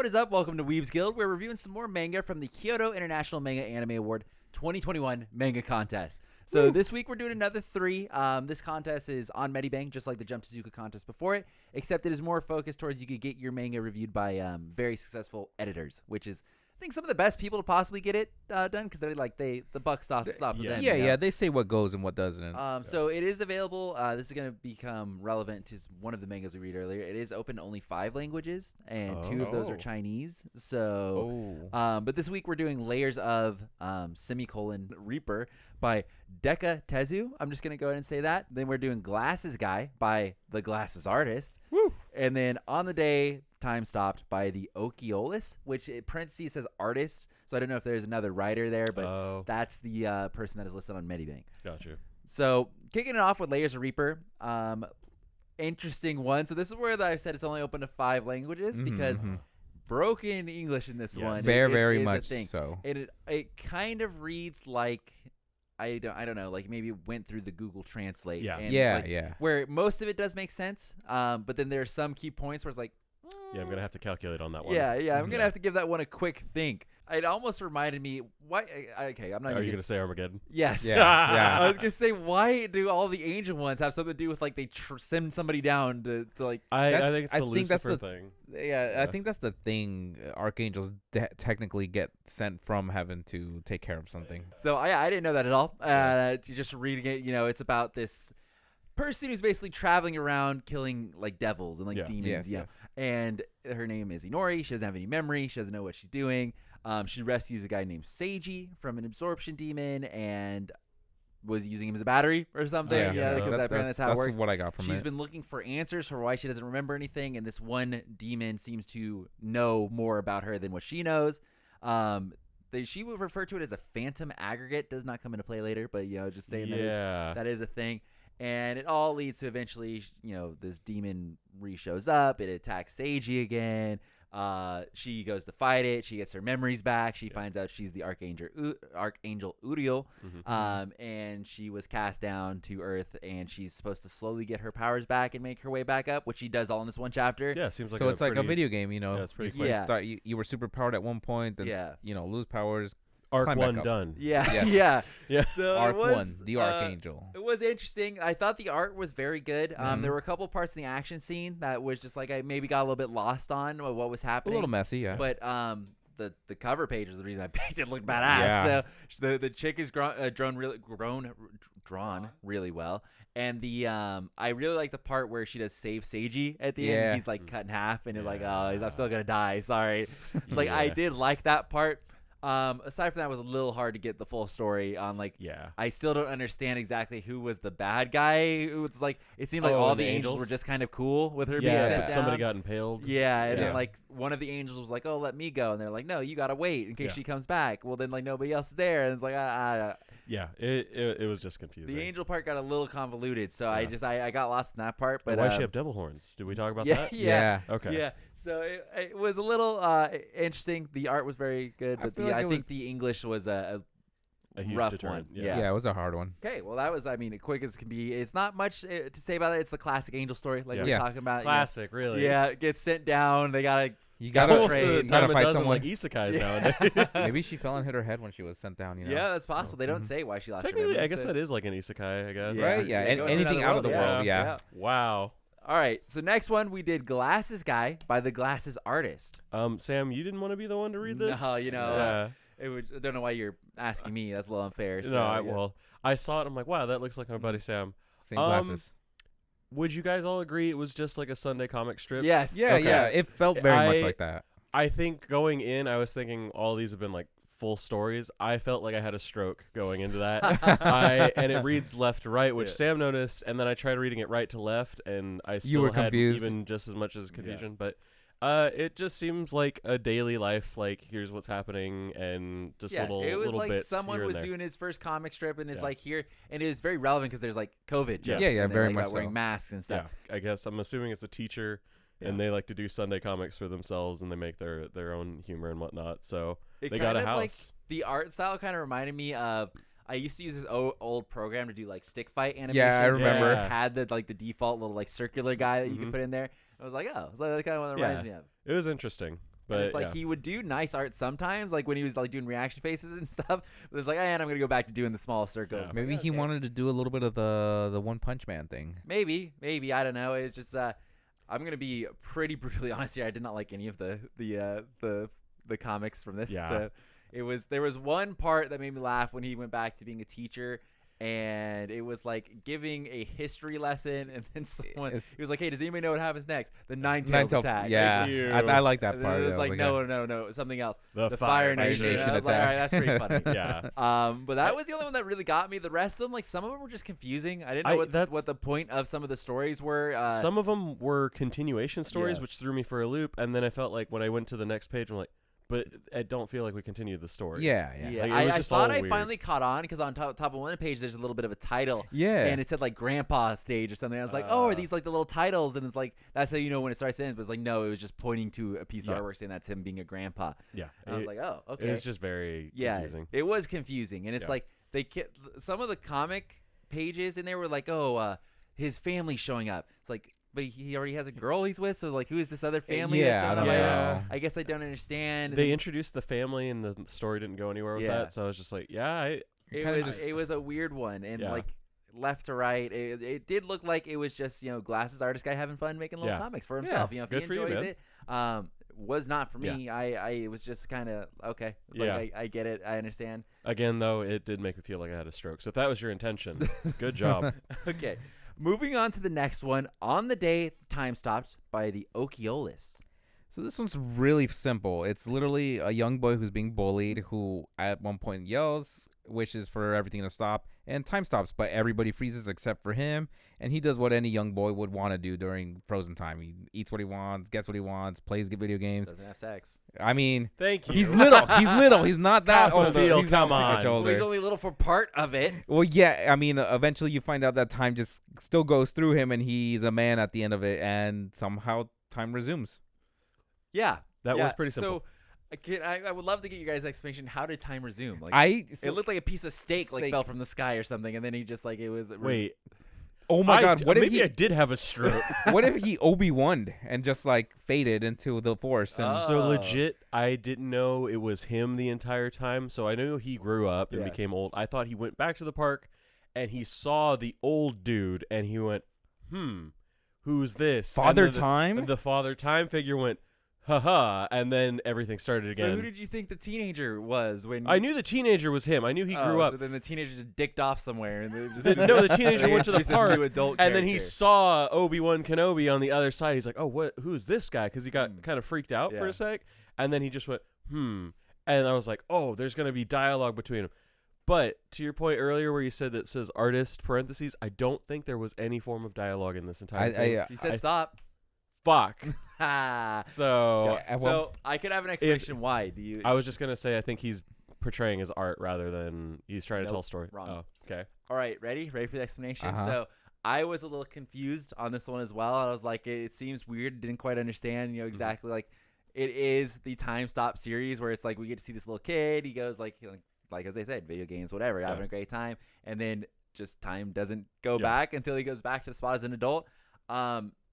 What is up? Welcome to Weebs Guild. We're reviewing some more manga from the Kyoto International Manga Anime Award 2021 manga contest. So this week we're doing another 3. This contest is on Medibank, just like the Jump to Zuka contest before it, except it is more focused towards you could get your manga reviewed by very successful editors, which is I think some of the best people to possibly get it done because they're like the buck stops with them. Yeah. They say what goes and what doesn't. So it is available. This is going to become relevant to one of the mangas we read earlier. It is open to only 5 languages, and 2 of those are Chinese. So, but this week we're doing Layers of Reaper by Deccatezu. I'm just going to go ahead and say that. Then we're doing Glasses Guy by the Glasses Artist. Woo! And then On the Day, Time Stopped by the Occhiolists, which in parentheses says artist. So I don't know if there's another writer there, but that's the person that is listed on Medibank. Gotcha. So kicking it off with Layers of Reaper, interesting one. So this is where I said it's only open to 5 languages because broken English in this one very is much a thing. so. It kind of reads like I don't know, like maybe went through the Google Translate. Yeah. Where most of it does make sense, but then there are some key points where it's like, I'm gonna have to calculate on that one. Yeah, I'm gonna have to give that one a quick think. It almost reminded me. Why? Okay, I'm not. Are you gonna say Armageddon? Yes. Yeah. I was gonna say, why do all the angel ones have something to do with like they send somebody down to like? I think it's the Lucifer thing. Yeah, I think that's the thing. Archangels technically get sent from heaven to take care of something. So I didn't know that at all. Just reading it, it's about this person who's basically traveling around killing like devils and like demons. Yes. And her name is Inori. She doesn't have any memory. She doesn't know what she's doing. She rescues a guy named Seiji from an absorption demon and was using him as a battery or something. Yeah, because apparently that's how it works. That's what I got from it. She's been looking for answers for why she doesn't remember anything, and this one demon seems to know more about her than what she knows. She would refer to it as a phantom aggregate. Does not come into play later, but just saying that is a thing. And it all leads to eventually, this demon shows up. It attacks Seiji again. She goes to fight it. She gets her memories back. She finds out she's the Archangel Uriel. And she was cast down to Earth, and she's supposed to slowly get her powers back and make her way back up, which she does all in this one chapter. Yeah, it seems like so. It's like a video game, Yeah, it's pretty you were super powered at one point, then lose powers. Arc 1 done. Yeah. So Arc 1, the Archangel. It was interesting. I thought the art was very good. There were a couple parts in the action scene that was just like I maybe got a little bit lost on what was happening. A little messy, yeah. But the cover page is the reason I picked it. It looked badass. Yeah. So the chick is drawn really well. And I really like the part where she does save Seiji at the end. He's like cut in half and is like, I'm still gonna die. Sorry. It's like I did like that part. Aside from that, it was a little hard to get the full story on. I still don't understand exactly who was the bad guy. It was like it seemed like all the angels were just kind of cool with her being sent down. Somebody got impaled. And then like one of the angels was like, "Oh, let me go," and they're like, "No, you gotta wait in case she comes back." Well, then like nobody else is there, and it's like, it was just confusing. The angel part got a little convoluted, so I got lost in that part. But why she have devil horns? Did we talk about that? Yeah. Okay. Yeah. So it was a little interesting. The art was very good, but I think the English was a huge rough deterrent. one. Yeah, it was a hard one. Okay, well that was, quick as can be. It's not much to say about it. It's the classic angel story, like we were talking about. Classic, really. Yeah, gets sent down. They gotta. You gotta fight someone like isekais nowadays. Maybe she fell and hit her head when she was sent down. Yeah, that's possible. They don't say why she lost her Technically, memory. I guess that is like an isekai. I guess. Right? Yeah. And anything out of the world. Yeah. Wow. All right, so next one we did Glasses Guy by the Glasses Artist. Sam, you didn't want to be the one to read this? No, I don't know why you're asking me. That's a little unfair. So, well, I saw it. I'm like, wow, that looks like my buddy Sam. Same glasses. Would you guys all agree it was just like a Sunday comic strip? Yes. Yeah, yeah. It felt very much like that. I think going in, I was thinking all these have been like full stories. I felt like I had a stroke going into that. And it reads left to right, which Sam noticed, and then I tried reading it right to left, and I still had even just as much as confusion. But it just seems like a daily life, like here's what's happening, and just little bits. It was like bits someone was doing his first comic strip and is like here, and it was very relevant because there's like COVID jokes. Yeah, very much wearing masks and stuff. Yeah, I guess I'm assuming it's a teacher. And they like to do Sunday comics for themselves, and they make their own humor and whatnot. So they got a house. Like, the art style kind of reminded me of. I used to use this old program to do like stick fight animation. Yeah, I remember. It had the default little like circular guy that you could put in there. I was like, oh, that's kind of what it reminds me of. It was interesting, But it's like he would do nice art sometimes, like when he was like doing reaction faces and stuff. But it's like, and I'm gonna go back to doing the small circles. Yeah. Maybe he wanted to do a little bit of the One Punch Man thing. Maybe I don't know. It's just I'm gonna be pretty brutally honest here. I did not like any of the comics from this. Yeah. So there was one part that made me laugh when he went back to being a teacher. And it was like giving a history lesson, and then he was like, "Hey, does anybody know what happens next? The Nine-Tails attack." Yeah, I like that and part. It was like, no, something else. The Fire Nation Nation. I was like, all right, that's pretty funny. Yeah. But that was the only one that really got me. The rest of them, like some of them were just confusing. I didn't know what the point of some of the stories were. Some of them were continuation stories, Yeah. which threw me for a loop. And then I felt like when I went to the next page, I'm like, but I don't feel like we continued the story. Yeah. Yeah, Like, it was I just thought all I weird. finally caught on because on top of one page there's a little bit of a title. Yeah. And it said like Grandpa Stage or something. I was like, oh, are these like the little titles? And it's like that's how you know when it starts to end. But it's like no, it was just pointing to a piece of artwork saying that's him being a grandpa. Yeah. And I was like, oh, okay. It was just very confusing. It was confusing, and it's like some of the comic pages in there were like, his family's showing up. It's like. But he already has a girl he's with, so like, who is this other family? Yeah, I don't know. I guess I don't understand. They introduced the family, and the story didn't go anywhere with that. So I was just like, it was a weird one, and like left to right, it did look like it was just glasses artist guy having fun making little comics for himself. If Good he for you, enjoys man. it, was not for me. I was just kind of okay. Like I get it, I understand. Again, though, it did make me feel like I had a stroke. So if that was your intention, good job. Okay. Moving on to the next one. On the Day, Time Stopped by the Occhiolists. So this one's really simple. It's literally a young boy who's being bullied, who at one point yells, wishes for everything to stop, and time stops, but everybody freezes except for him, and he does what any young boy would want to do during frozen time. He eats what he wants, gets what he wants, plays video games. Doesn't have sex. I mean, Thank you. he's little. He's not that old. Feel, He's come not much on. older. Well, he's only little for part of it. Well, yeah, I mean, eventually you find out that time just still goes through him, and he's a man at the end of it, and somehow time resumes. Yeah. That was pretty simple. So, I would love to get you guys' explanation. How did time resume? Like, It looked like a piece of steak like fell from the sky or something, and then he just like it was. Wait. Oh my God! What maybe if I did have a stroke? what if he Obi-Wan'd and just like faded into the Force? And So legit, I didn't know it was him the entire time. So I knew he grew up and became old. I thought he went back to the park and he saw the old dude and he went, who's this? Father Time? And the Father Time figure went, haha, and then everything started again. So who did you think the teenager was when? I knew the teenager was him. I knew he grew up. So then the teenager just dicked off somewhere, and they just No, the teenager they went to the introduced a park, new adult and then he character. saw Obi-Wan Kenobi on the other side. He's like, "Oh, who's this guy?" Because he got kind of freaked out for Yeah. a sec, and then he just went, and I was like, "Oh, there's gonna be dialogue between them." But to your point earlier, where you said that it says artist parentheses, I don't think there was any form of dialogue in this entire thing. He said stop. Fuck. Ha. So So I could have an explanation why. Do you? I was just gonna say I think he's portraying his art rather than he's trying to tell a story. Wrong. Oh, okay. All right, ready for the explanation? Uh-huh. So I was a little confused on this one as well. I was like, it seems weird. Didn't quite understand, exactly like it is the Time Stop series where it's like we get to see this little kid. He goes like as I said, video games, whatever, having a great time, and then just time doesn't go back until he goes back to the spot as an adult.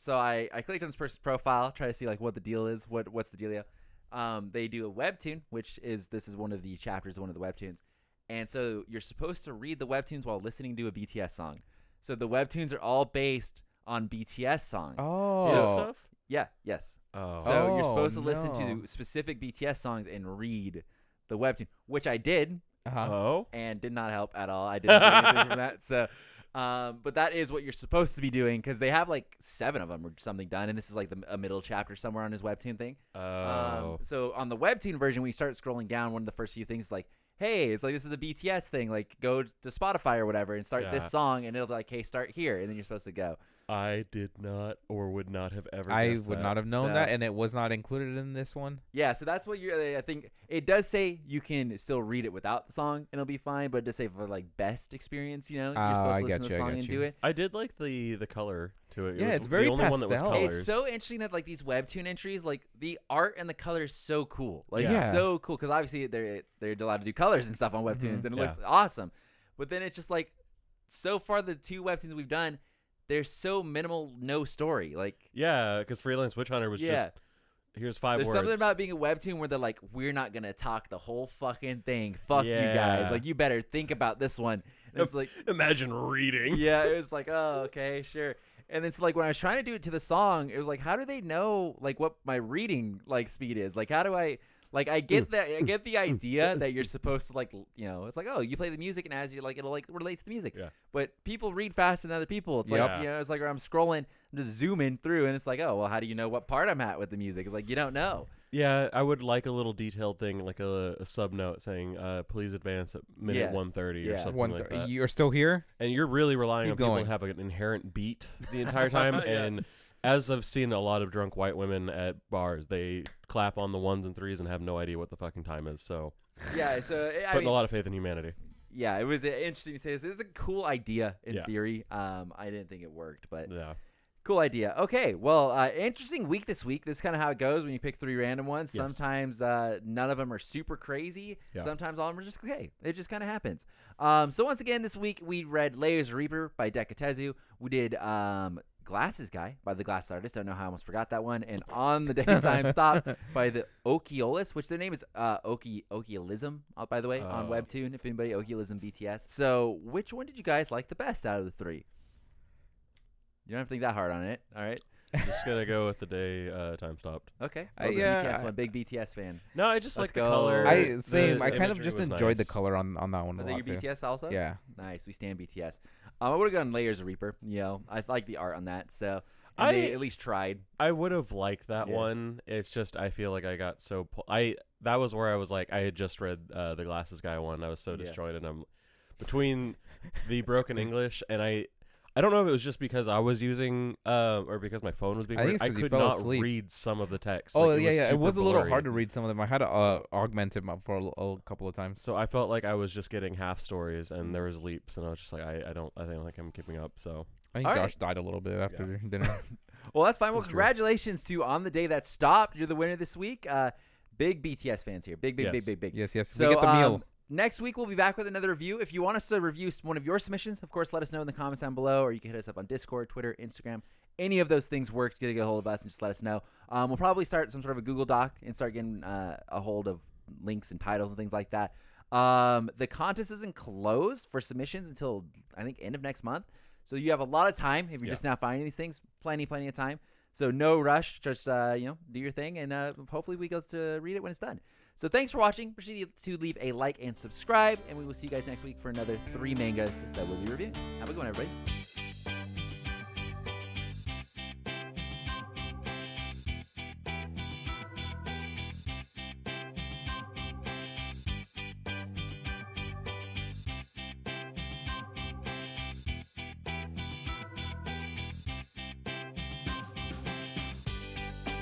So I clicked on this person's profile, try to see like what the deal is, what's the dealio. They do a webtoon, this is one of the chapters of one of the webtoons, and so you're supposed to read the webtoons while listening to a BTS song. So the webtoons are all based on BTS songs. Oh. This stuff? Yes. Oh. So you're supposed to no. listen to specific BTS songs and read the webtoon, which I did, Oh. and did not help at all. I didn't get anything from that. So, but that is what you're supposed to be doing because they have like 7 of them or something done, and this is like a middle chapter somewhere on his webtoon thing. Oh. So on the webtoon version, when you start scrolling down, one of the first few things is like, hey, it's like this is a BTS thing. Like go to Spotify or whatever and start this song, and it'll be like, hey, start here, and then you're supposed to go. I did not or would not have ever I guessed would that. not have known So- that, and it was not included in this one. Yeah, so that's what I think it does say you can still read it without the song and it'll be fine, but just say for like best experience, you're supposed I to listen get to you, the I song get and you. do it. I did like the color to it. Yeah, was it's very the only one that was pastel. colors. It's so interesting that like these webtoon entries, like the art and the color is so cool. Like Yeah. so cool because obviously they're allowed to do colors and stuff on webtoons and it looks awesome. But then it's just like so far the 2 webtoons we've done, they're so minimal, no story. Like Yeah, because Freelance Witch Hunter was just Here's 5 There's words. something about being a webtoon where they're like, we're not gonna talk the whole fucking thing. Fuck you guys. Yeah. Like, you better think about this one. And it's like, Imagine reading. yeah, it was like, oh, okay, sure. And it's like when I was trying to do it to the song, it was like, how do they know like what my reading like speed is? Like, how do I? Like, I get that. I get the idea that you're supposed to like, it's like, oh, you play the music, and as you like, it'll like relate to the music. Yeah. But people read faster than other people. It's Yep. like, it's like where I'm scrolling, I'm just zooming through, and it's like, oh, well, how do you know what part I'm at with the music? It's like you don't know. Yeah, I would like a little detailed thing, like a sub note saying, please advance at minute Yes. 130 or Yeah. something like that. You're still here? And you're really relying Keep on people going. to have an inherent beat the entire time. And as I've seen a lot of drunk white women at bars, they clap on the 1s and 3s and have no idea what the fucking time is. So Yeah, so putting a lot of faith in humanity. yeah, it was interesting to say this. It was a cool idea in Yeah. theory. I didn't think it worked, but Yeah. cool idea. Okay, well, interesting week this week. This is kind of how it goes when you pick 3 random ones. Yes. Sometimes none of them are super crazy. Yeah. Sometimes all of them are just okay. It just kind of happens. So once again, this week we read Layers of Reaper by Deccatezu. We did Glasses Guy by the Glass Artist. Don't know how I almost forgot that one. And On the Day and Time Stop by the Occhiolists, which their name is Occhiolism, by the way, on Webtoon, if anybody, Occhiolism BTS. So which one did you guys like the best out of the 3? You don't have to think that hard on it. All right. Just gonna go with the day time stopped. Okay. I- Well, the yeah, BTS I- one, big BTS fan. No, I just Let's like the go. color. I the kind of imagery just was enjoyed the nice. color on that one Was a that lot your too. BTS also? Yeah. Nice. We stand BTS. I would have gone Layers of Reaper. I like the art on that. So I- they at least tried. I would have liked that Yeah. one. It's just I feel like I got so that was where I was like I had just read the Glasses Guy one. I was so Yeah. destroyed, and I'm between the broken English and I don't know if it was just because I was using or because my phone was being I think weird. it's I 'cause you could fell not asleep. read some of the text. Oh Like, yeah. It super was a little blurry. hard to read some of them. I had to augment it for a couple of times. So I felt like I was just getting half stories, and there was leaps, and I was just like, I don't think I'm keeping up. So I think All Josh died a little bit after dinner. Well, that's fine. Well, That's true. congratulations to On the Day That Stopped. You're the winner this week. Big BTS fans here. Big. Yes. Yes. So, we get the meal. Next week, we'll be back with another review. If you want us to review one of your submissions, of course, let us know in the comments down below, or you can hit us up on Discord, Twitter, Instagram. Any of those things work to get a hold of us, and just let us know. We'll probably start some sort of a Google Doc and start getting a hold of links and titles and things like that. The contest isn't closed for submissions until, I think, end of next month. So you have a lot of time if you're just now finding these things. Plenty of time. So no rush. Just, do your thing, and hopefully we get to read it when it's done. So thanks for watching. Be sure to leave a like and subscribe, and we will see you guys next week for another 3 mangas that we'll be reviewing. Have a good one, everybody.